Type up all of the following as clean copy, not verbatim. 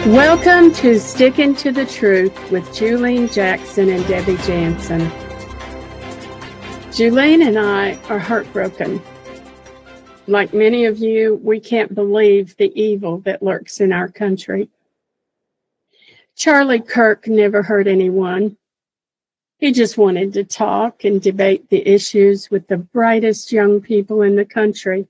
Welcome to Sticking to the Truth with Juleen Jackson and Debbie Jansen. Juleen and I are heartbroken. Like many of you, we can't believe the evil that lurks in our country. Charlie Kirk never hurt anyone. He just wanted to talk and debate the issues with the brightest young people in the country.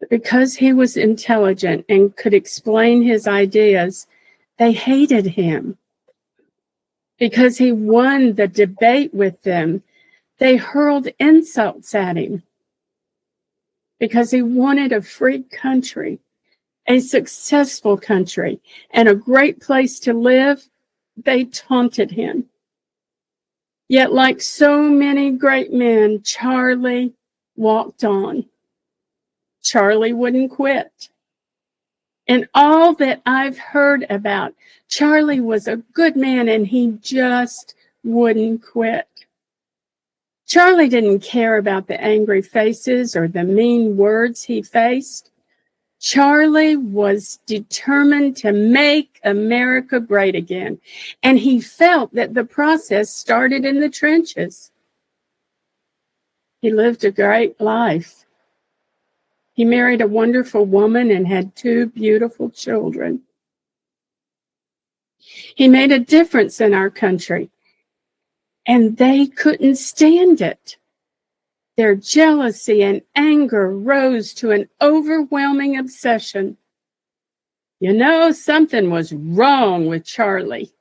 Because he was intelligent and could explain his ideas, they hated him. Because he won the debate with them, they hurled insults at him. Because he wanted a free country, a successful country, and a great place to live, they taunted him. Yet, like so many great men, Charlie walked on. Charlie wouldn't quit. And all that I've heard about, Charlie was a good man and he just wouldn't quit. Charlie didn't care about the angry faces or the mean words he faced. Charlie was determined to make America great again, and he felt that the process started in the trenches. He lived a great life. He married a wonderful woman and had 2 beautiful children. He made a difference in our country, and they couldn't stand it. Their jealousy and anger rose to an overwhelming obsession. You know, something was wrong with Charlie,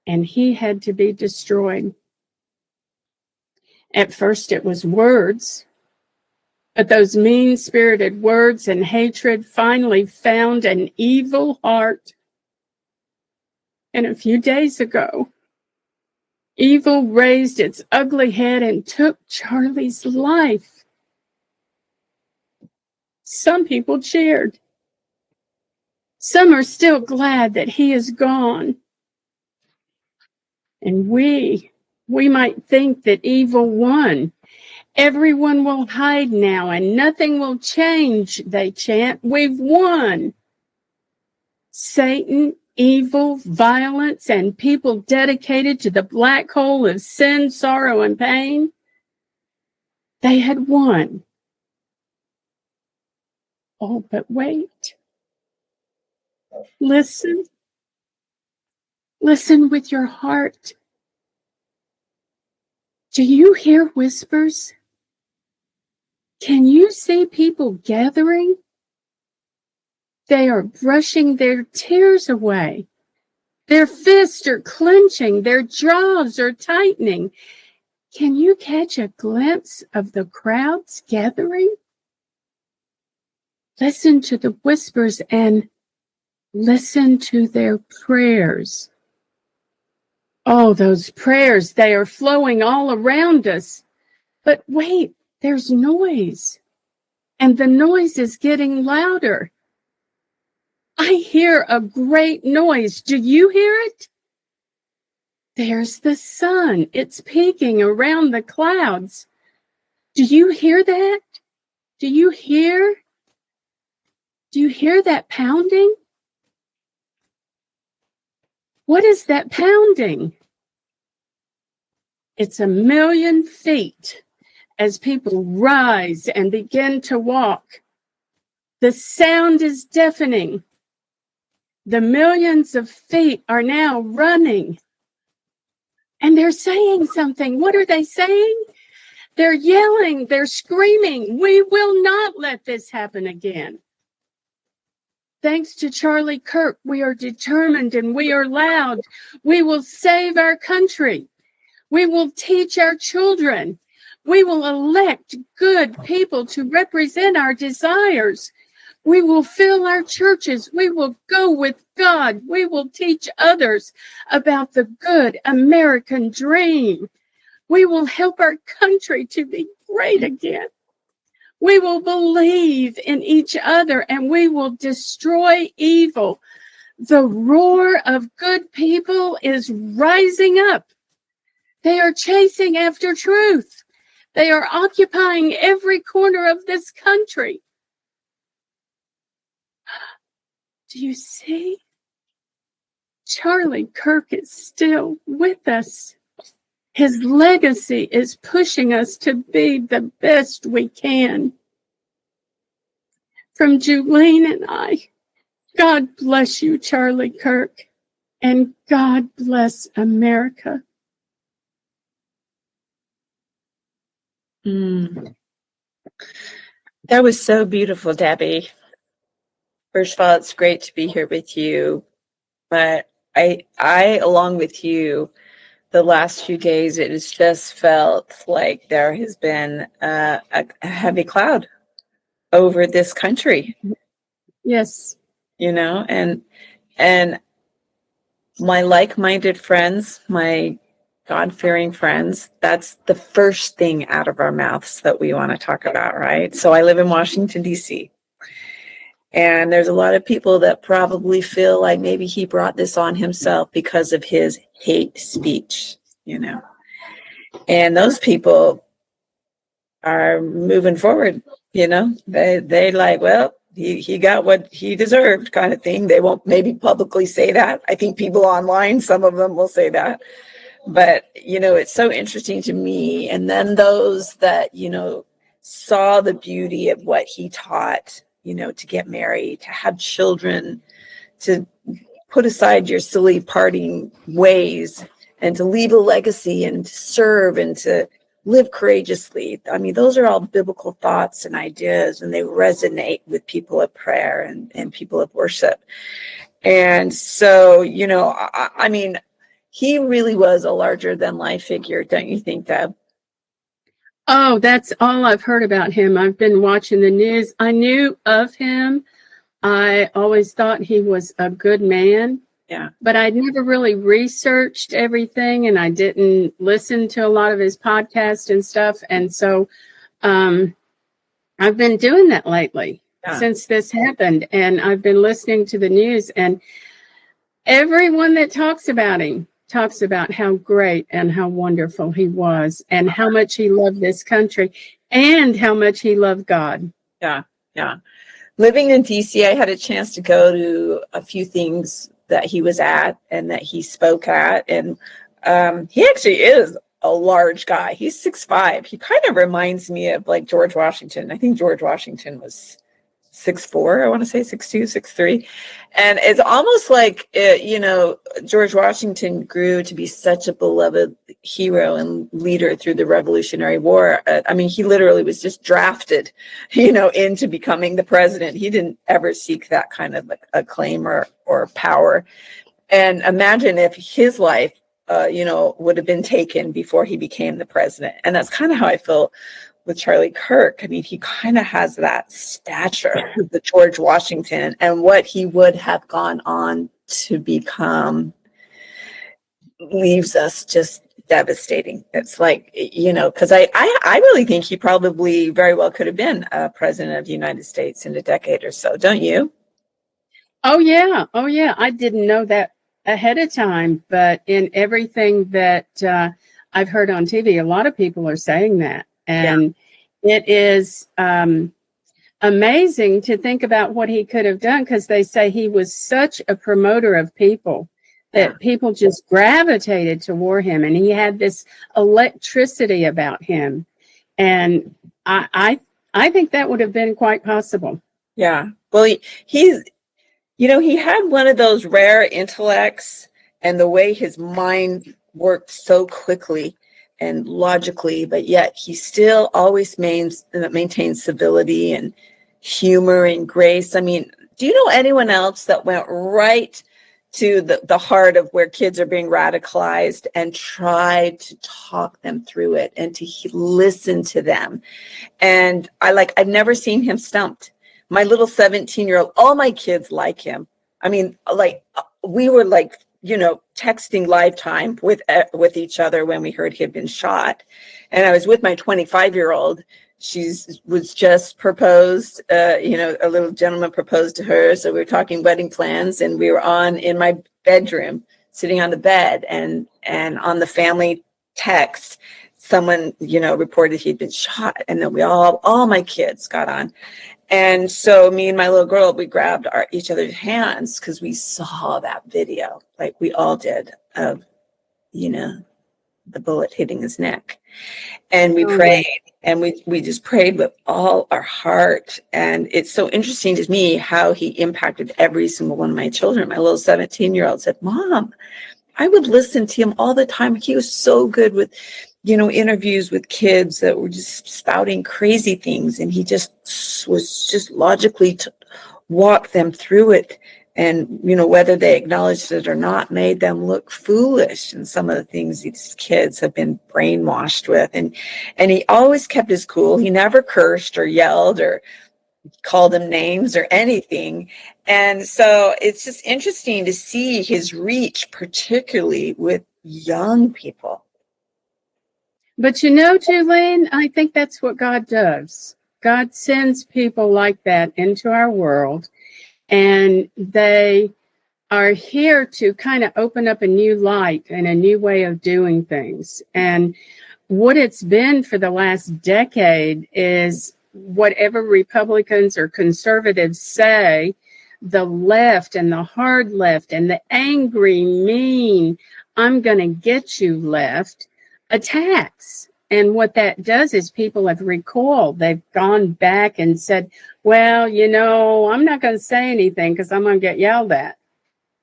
and he had to be destroyed. At first, it was words. But those mean-spirited words and hatred finally found an evil heart. And a few days ago, evil raised its ugly head and took Charlie's life. Some people cheered. Some are still glad that he is gone. And we might think that evil won. Everyone will hide now and nothing will change, they chant. We've won. Satan, evil, violence, and people dedicated to the black hole of sin, sorrow, and pain, they had won. Oh, but wait. Listen. Listen with your heart. Do you hear whispers? Can you see people gathering? They are brushing their tears away. Their fists are clenching. Their jaws are tightening. Can you catch a glimpse of the crowds gathering? Listen to the whispers and listen to their prayers. Oh, those prayers, they are flowing all around us. But wait. There's noise, and the noise is getting louder. I hear a great noise. Do you hear it? There's the sun. It's peeking around the clouds. Do you hear that? Do you hear that pounding? What is that pounding? It's 1,000,000 feet. As people rise and begin to walk, the sound is deafening. The millions of feet are now running. And they're saying something. What are they saying? They're yelling, they're screaming. We will not let this happen again. Thanks to Charlie Kirk, we are determined and we are loud. We will save our country. We will teach our children. We will elect good people to represent our desires. We will fill our churches. We will go with God. We will teach others about the good American dream. We will help our country to be great again. We will believe in each other and we will destroy evil. The roar of good people is rising up. They are chasing after truth. They are occupying every corner of this country. Do you see? Charlie Kirk is still with us. His legacy is pushing us to be the best we can. From Juleen and I, God bless you, Charlie Kirk, and God bless America. That was so beautiful, Debbie. First of all, it's great to be here with you. But I, along with you, the last few days, it has just felt like there has been a heavy cloud over this country. Yes. And my like-minded friends, my God-fearing friends, that's the first thing out of our mouths that we want to talk about, right? So I live in Washington, D.C., and there's a lot of people that probably feel like maybe he brought this on himself because of his hate speech, And those people are moving forward, They like, well, he got what he deserved kind of thing. They won't maybe publicly say that. I think people online, some of them will say that. But, it's so interesting to me. And then those that, saw the beauty of what he taught, to get married, to have children, to put aside your silly partying ways and to leave a legacy and to serve and to live courageously. I mean, those are all biblical thoughts and ideas, and they resonate with people of prayer and people of worship. And so, I mean, he really was a larger than life figure, don't you think, Deb? Oh, that's all I've heard about him. I've been watching the news. I knew of him. I always thought he was a good man. Yeah. But I'd never really researched everything, and I didn't listen to a lot of his podcasts and stuff. And so I've been doing that lately since this happened. And I've been listening to the news, and everyone that talks about him talks about how great and how wonderful he was and how much he loved this country and how much he loved God. Yeah. Living in DC, I had a chance to go to a few things that he was at and that he spoke at. And he actually is a large guy. He's 6'5". He kind of reminds me of like George Washington. I think George Washington was 6'4", I want to say 6'2", 6'3". And it's almost like, George Washington grew to be such a beloved hero and leader through the Revolutionary War. I mean, he literally was just drafted, into becoming the president. He didn't ever seek that kind of acclaim or power. And imagine if his life, would have been taken before he became the president. And that's kind of how I feel with Charlie Kirk. I mean, he kind of has that stature, the George Washington, and what he would have gone on to become leaves us just devastating. It's like, because I really think he probably very well could have been president of the United States in a decade or so, don't you? Oh, yeah. I didn't know that ahead of time, but in everything that I've heard on TV, a lot of people are saying that. And it is amazing to think about what he could have done, because they say he was such a promoter of people that people just gravitated toward him. And he had this electricity about him. And I think that would have been quite possible. Yeah. Well, he's, he had one of those rare intellects, and the way his mind worked so quickly and logically, but yet he still always maintains civility and humor and grace. I mean, do you know anyone else that went right to the heart of where kids are being radicalized and tried to talk them through it and to listen to them? And I've never seen him stumped. My little 17-year-old, all my kids like him. I mean, we were texting lifetime with each other when we heard he had been shot. And I was with my 25-year-old. She was just proposed, a little gentleman proposed to her. So we were talking wedding plans, and we were in my bedroom, sitting on the bed and on the family text someone, reported he'd been shot, and then all my kids got on. And so me and my little girl, we grabbed each other's hands because we saw that video, like we all did, of, the bullet hitting his neck. And we prayed, and we just prayed with all our heart. And it's so interesting to me how he impacted every single one of my children. My little 17-year-old said, "Mom, I would listen to him all the time. He was so good with, interviews with kids that were just spouting crazy things. And he just was just logically walk them through it. And, whether they acknowledged it or not, made them look foolish. And some of the things these kids have been brainwashed with. And he always kept his cool. He never cursed or yelled or called them names or anything. And so it's just interesting to see his reach, particularly with young people. But Juleen, I think that's what God does. God sends people like that into our world, and they are here to kind of open up a new light and a new way of doing things. And what it's been for the last decade is whatever Republicans or conservatives say, the left and the hard left and the angry, mean, I'm going to get you left attacks. And what that does is people have recoiled. They've gone back and said, well, I'm not going to say anything because I'm going to get yelled at.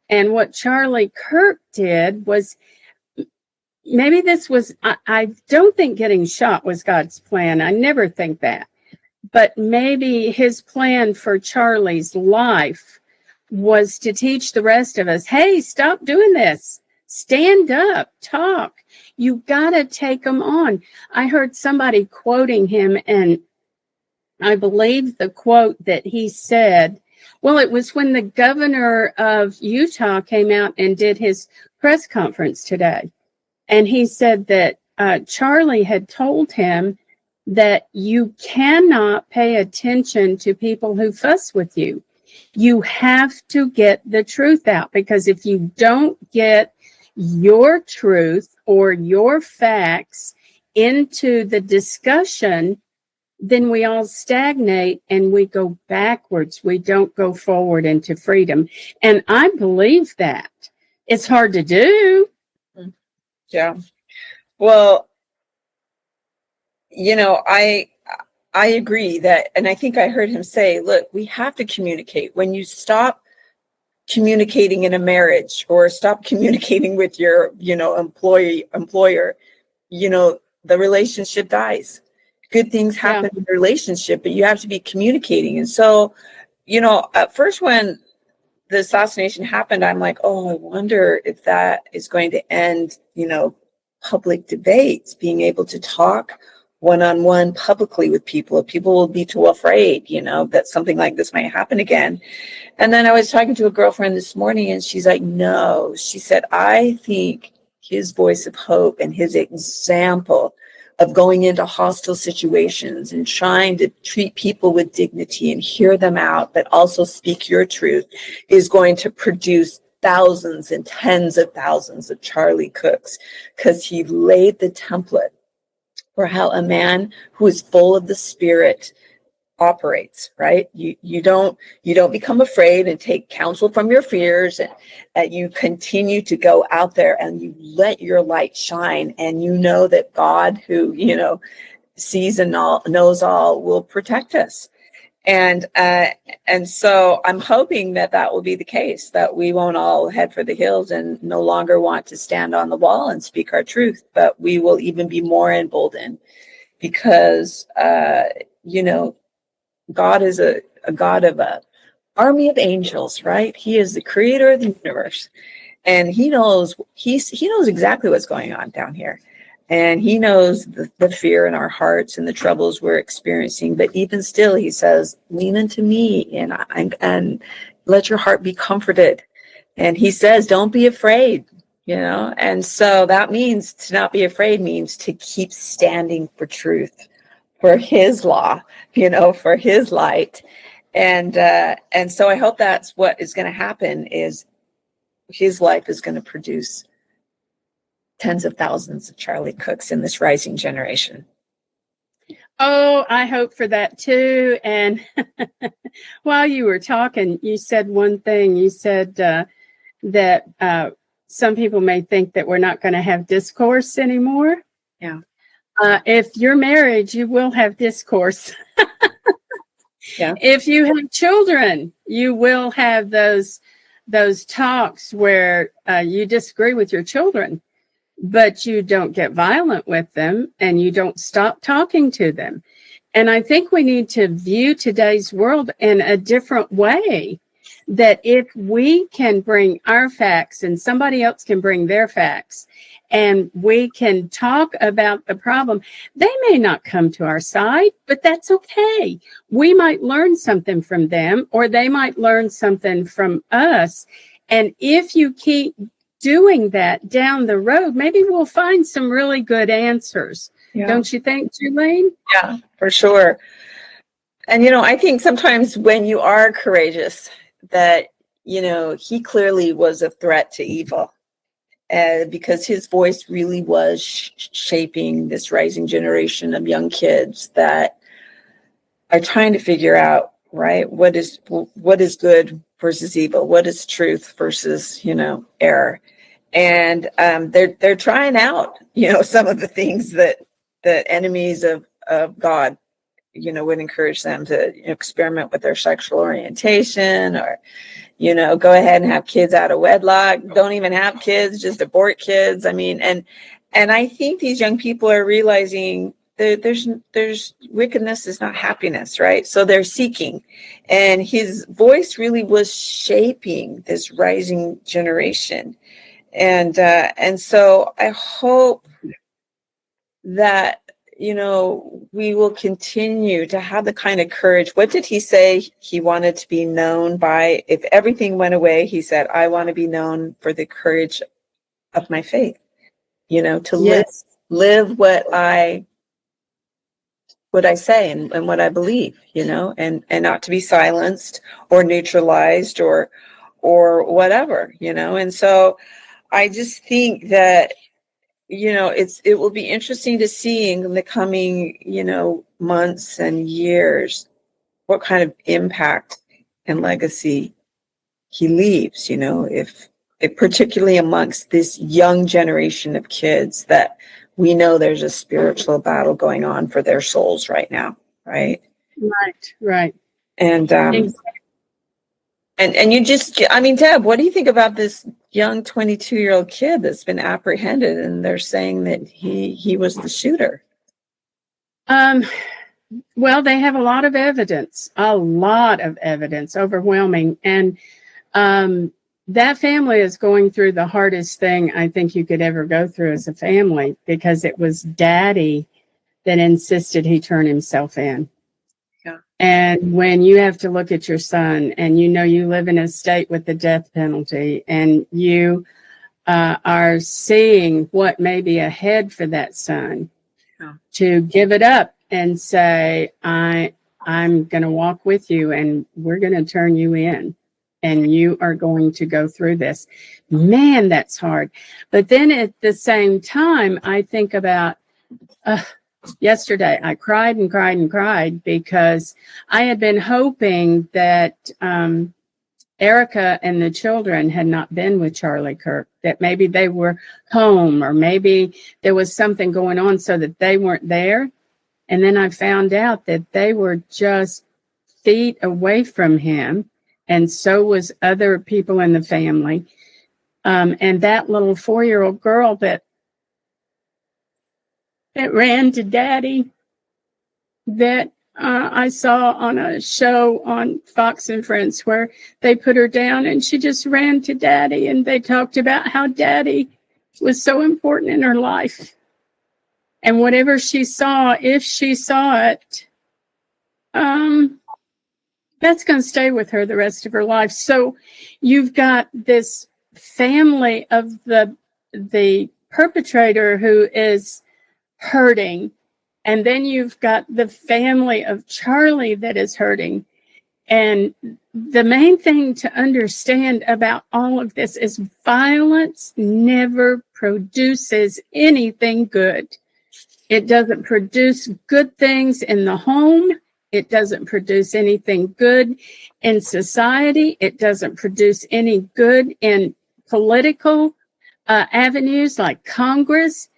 And what Charlie Kirk did was, maybe this was, I don't think getting shot was God's plan. I never think that. But maybe his plan for Charlie's life was to teach the rest of us, hey, stop doing this. Stand up, talk. You got to take them on. I heard somebody quoting him, and I believe the quote that he said, well, it was when the governor of Utah came out and did his press conference today. And he said that Charlie had told him that you cannot pay attention to people who fuss with you. You have to get the truth out, because if you don't get your truth or your facts into the discussion, then we all stagnate and we go backwards. We don't go forward into freedom. And I believe that. It's hard to do. Yeah. Well, I agree that, and I think I heard him say, look, we have to communicate. When you stop communicating in a marriage or stop communicating with your, employer, the relationship dies. Good things happen in the relationship, but you have to be communicating. And so, at first when the assassination happened, I'm like, oh, I wonder if that is going to end, public debates, being able to talk one-on-one publicly with people. People will be too afraid, that something like this might happen again. And then I was talking to a girlfriend this morning, and she's like, no, she said, I think his voice of hope and his example of going into hostile situations and trying to treat people with dignity and hear them out, but also speak your truth, is going to produce thousands and tens of thousands of Charlie Kirks, because he laid the template for how a man who is full of the Spirit operates, right? You don't become afraid and take counsel from your fears, and you continue to go out there and you let your light shine, and that God, who sees and knows all, will protect us. And so I'm hoping that will be the case, that we won't all head for the hills and no longer want to stand on the wall and speak our truth, but we will even be more emboldened, because God is a God of an army of angels, right? He is the creator of the universe, and he knows exactly what's going on down here. And he knows the fear in our hearts and the troubles we're experiencing. But even still, he says, lean into me and let your heart be comforted. And he says, don't be afraid, And so that means to not be afraid means to keep standing for truth, for his law, for his light. And so I hope that's what is going to happen, is his life is going to produce tens of thousands of Charlie Cooks in this rising generation. Oh, I hope for that too. And while you were talking, you said one thing. You said that some people may think that we're not going to have discourse anymore. Yeah. If you're married, you will have discourse. Yeah. If you have children, you will have those talks where you disagree with your children, but you don't get violent with them and you don't stop talking to them. And I think we need to view today's world in a different way, that if we can bring our facts and somebody else can bring their facts and we can talk about the problem, they may not come to our side, but that's okay. We might learn something from them, or they might learn something from us. And if you keep doing that down the road, maybe we'll find some really good answers. Yeah. Don't you think, Juleen? Yeah, for sure. And, I think sometimes when you are courageous, that, he clearly was a threat to evil, because his voice really was shaping this rising generation of young kids that are trying to figure out, right, what is good versus evil, what is truth versus, error. And they're trying out, some of the things that the enemies of God, would encourage them to experiment with their sexual orientation, or, go ahead and have kids out of wedlock, don't even have kids, just abort kids. I mean, and I think these young people are realizing that there's wickedness is not happiness, right? So they're seeking, and his voice really was shaping this rising generation. And so I hope that, we will continue to have the kind of courage. What did he say he wanted to be known by? If everything went away, he said, I want to be known for the courage of my faith, to Yes. live what I say and what I believe, and not to be silenced or neutralized or whatever, and so I just think that, it will be interesting to see in the coming, months and years, what kind of impact and legacy he leaves, if particularly amongst this young generation of kids that we know there's a spiritual battle going on for their souls right now. Right. Right. And, exactly. And you just, Deb, what do you think about this young 22-year-old kid that's been apprehended, and they're saying that he was the shooter? Well, they have a lot of evidence, overwhelming. And that family is going through the hardest thing I think you could ever go through as a family, because it was Daddy that insisted he turn himself in. Yeah. And when you have to look at your son and you live in a state with the death penalty, and you are seeing what may be ahead for that son, to give it up and say, I'm going to walk with you and we're going to turn you in and you are going to go through this. Man, that's hard. But then at the same time, I think about, yesterday, I cried and cried and cried, because I had been hoping that Erika and the children had not been with Charlie Kirk, that maybe they were home, or maybe there was something going on so that they weren't there. And then I found out that they were just feet away from him, and so was other people in the family. And that little 4-year-old girl that ran to Daddy, that I saw on a show on Fox and Friends, where they put her down and she just ran to Daddy, and they talked about how Daddy was so important in her life. And whatever she saw, if she saw it, that's going to stay with her the rest of her life. So you've got this family of the perpetrator who is hurting, and then you've got the family of Charlie that is hurting. And the main thing to understand about all of this is violence never produces anything good. It doesn't produce good things in the home. It doesn't produce anything good in society. It doesn't produce any good in political avenues like Congress.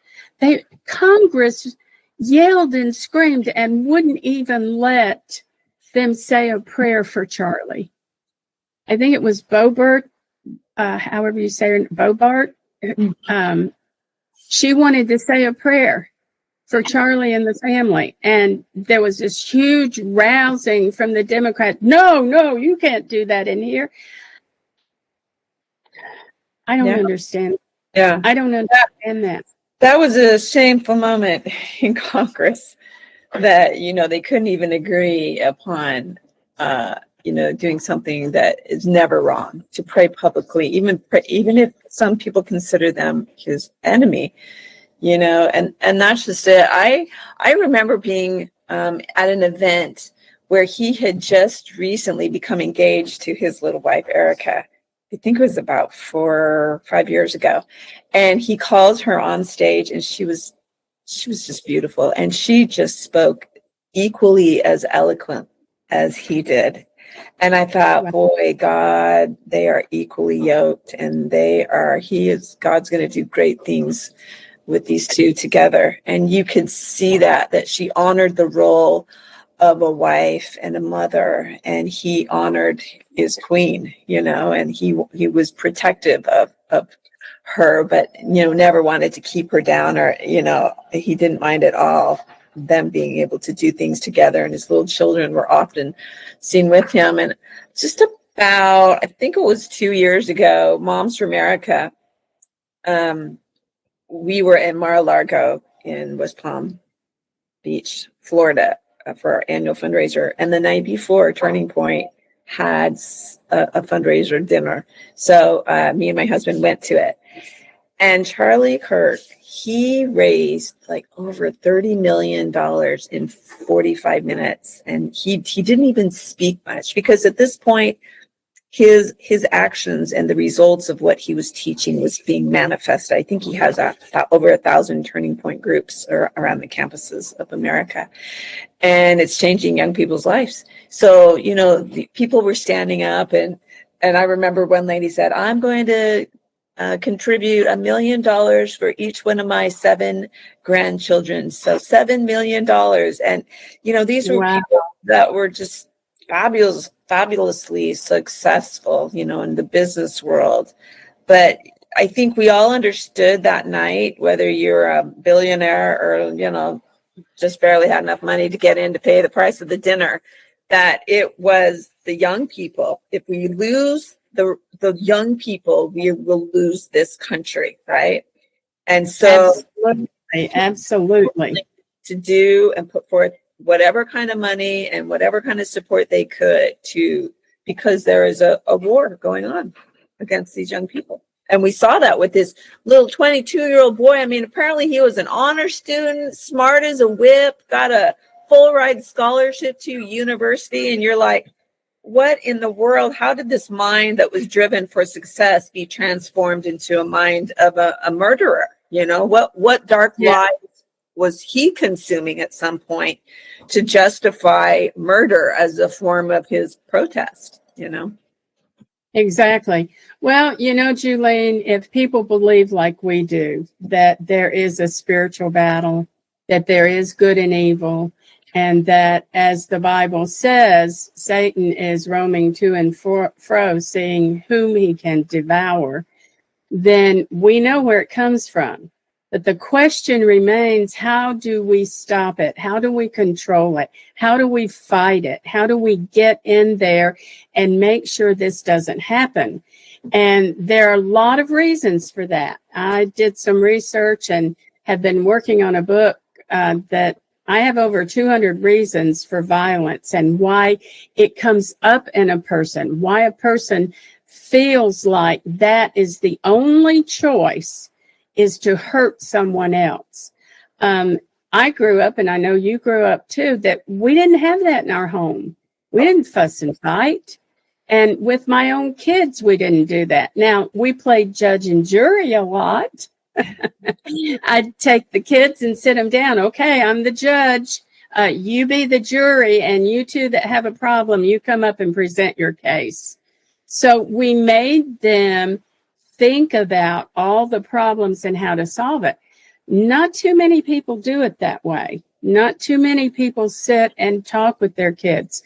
Congress yelled and screamed and wouldn't even let them say a prayer for Charlie. I think it was Bobert, however you say her, Bobart. She wanted to say a prayer for Charlie and the family. And there was this huge rousing from the Democrats. No, you can't do that in here. I don't understand. Yeah. I don't understand that. That was a shameful moment in Congress that, they couldn't even agree upon, doing something that is never wrong, to pray publicly, even if some people consider them his enemy, and that's just it. I remember being at an event where he had just recently become engaged to his little wife, Erika. I think it was about 4 or 5 years ago. And he called her on stage, and she was just beautiful. And she just spoke equally as eloquent as he did. And I thought, boy, God, they are equally yoked, and God's going to do great things with these two together. And you could see that she honored the role of a wife and a mother, and he honored his queen, and he was protective of her, but never wanted to keep her down, or he didn't mind at all them being able to do things together. And his little children were often seen with him. And just about, I think it was 2 years ago, Moms for America, we were in Mar-a-Lago in West Palm Beach, Florida, for our annual fundraiser. And the night before, Turning Point had a fundraiser dinner. So me and my husband went to it. And Charlie Kirk, he raised like over $30 million in 45 minutes. And he didn't even speak much, because at this point, his actions and the results of what he was teaching was being manifested. I think he has over 1,000 Turning Point groups around the campuses of America, and it's changing young people's lives. So, the people were standing up, and I remember one lady said, "I'm going to contribute $1 million for each one of my 7 grandchildren." So $7 million. And, these were people that were just fabulously successful, in the business world. But I think we all understood that night, whether you're a billionaire or, just barely had enough money to get in to pay the price of the dinner, that it was the young people. If we lose the young people, we will lose this country, right? And so absolutely to do and put forth whatever kind of money and whatever kind of support they could, because there is a war going on against these young people. And we saw that with this little 22-year-old boy. I mean, apparently he was an honor student, smart as a whip, got a full ride scholarship to university. And you're like, what in the world? How did this mind that was driven for success be transformed into a mind of a murderer? What dark lies was he consuming at some point to justify murder as a form of his protest, Exactly. Well, Juleen, if people believe like we do, that there is a spiritual battle, that there is good and evil, and that, as the Bible says, Satan is roaming to and fro, seeing whom he can devour, then we know where it comes from. But the question remains, how do we stop it? How do we control it? How do we fight it? How do we get in there and make sure this doesn't happen? And there are a lot of reasons for that. I did some research and have been working on a book that I have over 200 reasons for violence and why it comes up in a person, why a person feels like that is the only choice, is to hurt someone else. I grew up, and I know you grew up too, that we didn't have that in our home. We didn't fuss and fight. And with my own kids, we didn't do that. Now, we played judge and jury a lot. I'd take the kids and sit them down. Okay, I'm the judge. You be the jury, and you two that have a problem, you come up and present your case. So we made them think about all the problems and how to solve it. Not too many people do it that way. Not too many people sit and talk with their kids.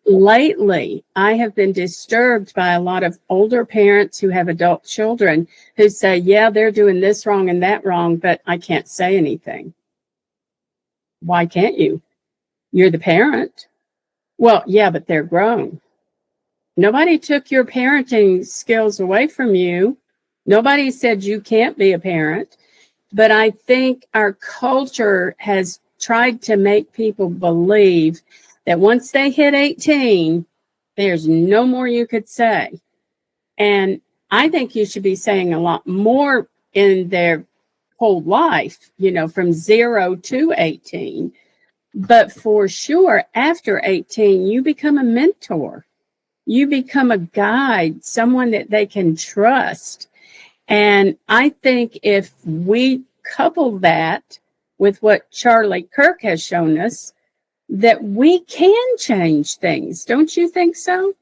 Lately, I have been disturbed by a lot of older parents who have adult children who say, yeah, they're doing this wrong and that wrong, but I can't say anything. Why can't you? You're the parent. Well, yeah, but they're grown. Nobody took your parenting skills away from you. Nobody said you can't be a parent. But I think our culture has tried to make people believe that once they hit 18, there's no more you could say. And I think you should be saying a lot more in their whole life, from 0 to 18. But for sure, after 18, you become a mentor. You become a guide, someone that they can trust. And I think if we couple that with what Charlie Kirk has shown us, that we can change things. Don't you think so?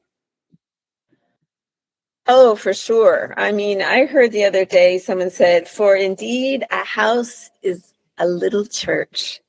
Oh, for sure. I mean, I heard the other day someone said, for indeed a house is a little church.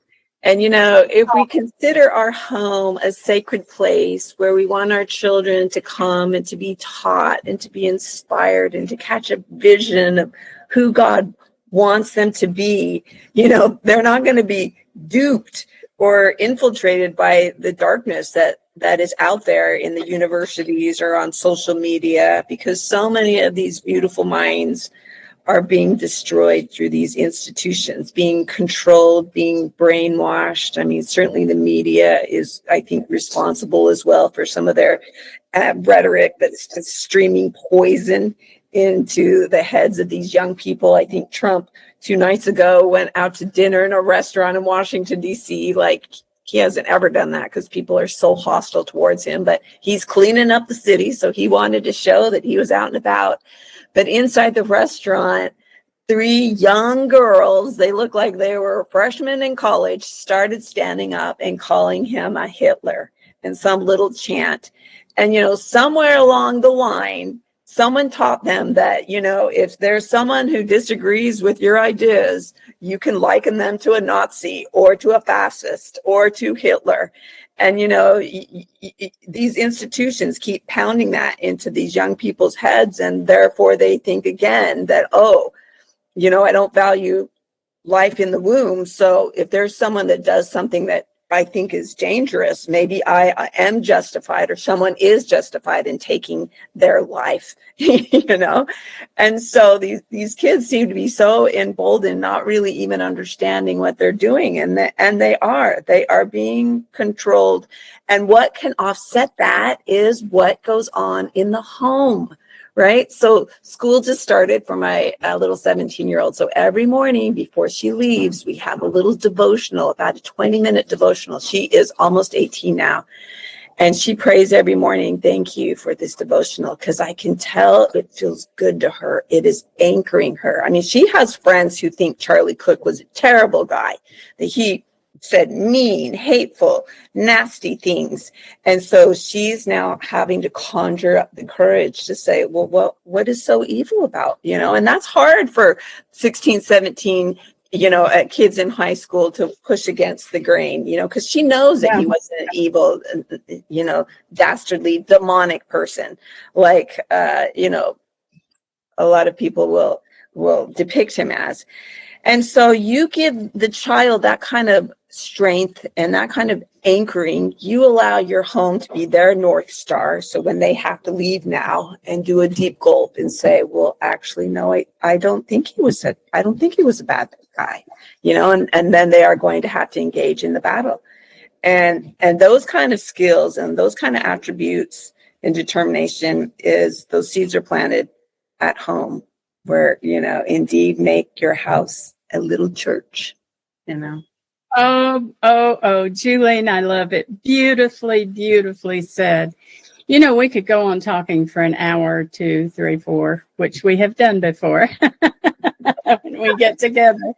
And, if we consider our home a sacred place where we want our children to come and to be taught and to be inspired and to catch a vision of who God wants them to be, they're not going to be duped or infiltrated by the darkness that is out there in the universities or on social media, because so many of these beautiful minds are being destroyed through these institutions, being controlled, being brainwashed. I mean, certainly the media is, I think, responsible as well for some of their rhetoric that's just streaming poison into the heads of these young people. I think Trump 2 nights ago went out to dinner in a restaurant in Washington, D.C. Like, he hasn't ever done that because people are so hostile towards him, but he's cleaning up the city. So he wanted to show that he was out and about. But inside the restaurant, 3 young girls, they looked like they were freshmen in college, started standing up and calling him a Hitler in some little chant. And, somewhere along the line, someone taught them that, if there's someone who disagrees with your ideas, you can liken them to a Nazi or to a fascist or to Hitler. And, these institutions keep pounding that into these young people's heads. And therefore they think again that, I don't value life in the womb. So if there's someone that does something that I think is dangerous, maybe I am justified, or someone is justified in taking their life, And so these kids seem to be so emboldened, not really even understanding what they're doing. And they are being controlled. And what can offset that is what goes on in the home. Right. So school just started for my little 17-year-old. So every morning before she leaves, we have a little devotional, about a 20-minute devotional. She is almost 18 now. And she prays every morning, thank you for this devotional, because I can tell it feels good to her. It is anchoring her. I mean, she has friends who think Charlie Kirk was a terrible guy, that he said mean, hateful, nasty things. And so she's now having to conjure up the courage to say, well, what is so evil about, and that's hard for 16, 17, kids in high school to push against the grain, because she knows that he wasn't an evil, dastardly, demonic person, like, a lot of people will depict him as. And so you give the child that kind of strength and that kind of anchoring. You allow your home to be their North Star. So when they have to leave now and do a deep gulp and say, well, actually, no, I don't think he was a bad guy, and then they are going to have to engage in the battle. And those kind of skills and those kind of attributes and determination is those seeds are planted at home, where, indeed make your house a little church, Juleen, I love it. Beautifully, beautifully said. You know, we could go on talking for an hour, 2, 3, 4, which we have done before when we get together.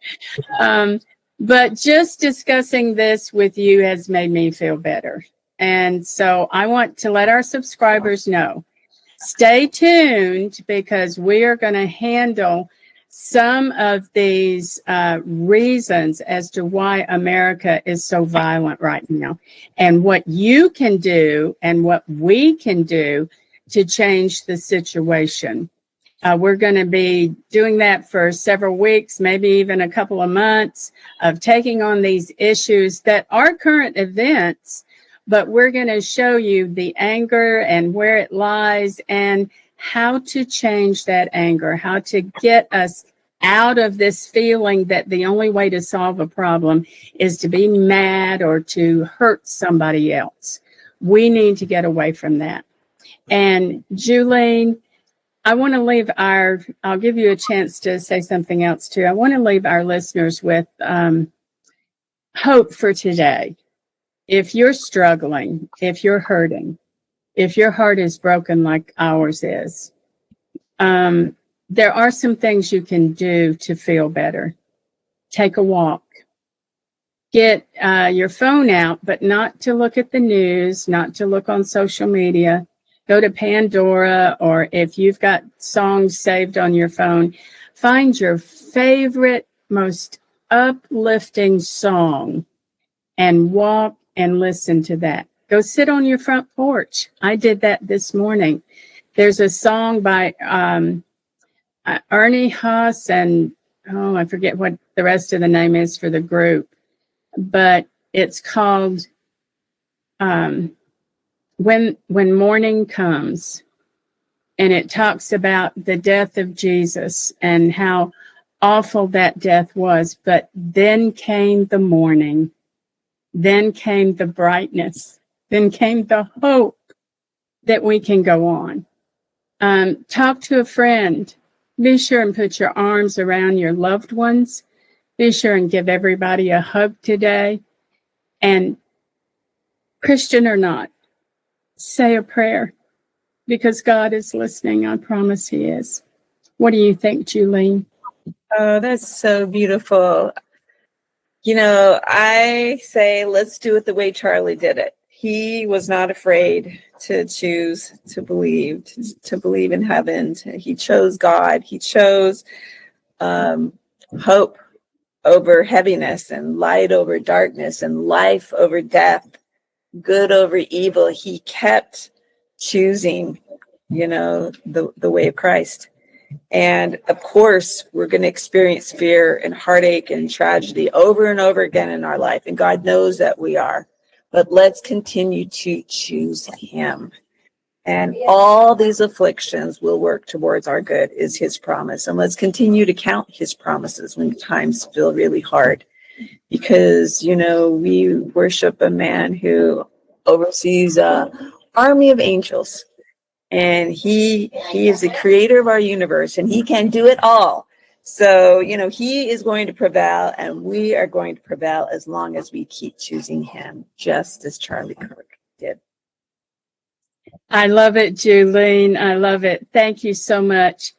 But just discussing this with you has made me feel better. And so I want to let our subscribers know, stay tuned, because we are going to handle some of these reasons as to why America is so violent right now, and what you can do and what we can do to change the situation. We're going to be doing that for several weeks, maybe even a couple of months, of taking on these issues that are current events, but we're going to show you the anger and where it lies and how to change that anger, how to get us out of this feeling that the only way to solve a problem is to be mad or to hurt somebody else. We need to get away from that. And Juleen, I want to leave I'll give you a chance to say something else too. I want to leave our listeners with hope for today. If you're struggling, if you're hurting, if your heart is broken like ours is, there are some things you can do to feel better. Take a walk. Get your phone out, but not to look at the news, not to look on social media. Go to Pandora, or if you've got songs saved on your phone, find your favorite, most uplifting song and walk and listen to that. Go sit on your front porch. I did that this morning. There's a song by Ernie Haas and, I forget what the rest of the name is for the group, but it's called When Morning Comes. And it talks about the death of Jesus and how awful that death was. But then came the morning. Then came the brightness. Then came the hope that we can go on. Talk to a friend. Be sure and put your arms around your loved ones. Be sure and give everybody a hug today. And Christian or not, say a prayer, because God is listening. I promise He is. What do you think, Juleen? Oh, that's so beautiful. You know, I say, let's do it the way Charlie did it. He was not afraid to choose to believe in heaven. He chose God. He chose hope over heaviness, and light over darkness, and life over death, good over evil. He kept choosing, the way of Christ. And of course, we're going to experience fear and heartache and tragedy over and over again in our life. And God knows that we are. But let's continue to choose Him. And all these afflictions will work towards our good, is His promise. And let's continue to count His promises when times feel really hard. Because, we worship a man who oversees an army of angels. And he is the creator of our universe, and He can do it all. So, He is going to prevail, and we are going to prevail as long as we keep choosing Him, just as Charlie Kirk did. I love it, Juleen. I love it. Thank you so much.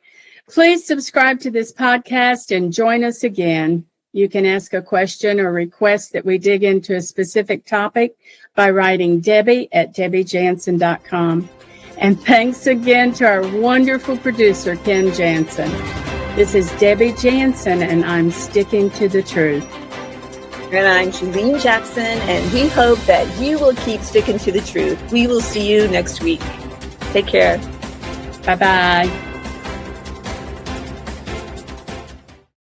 Please subscribe to this podcast and join us again. You can ask a question or request that we dig into a specific topic by writing Debbie@debbiejansen.com. And thanks again to our wonderful producer, Ken Jansen. This is Debbie Jansen, and I'm sticking to the truth. And I'm Juleen Jackson, and we hope that you will keep sticking to the truth. We will see you next week. Take care. Bye-bye.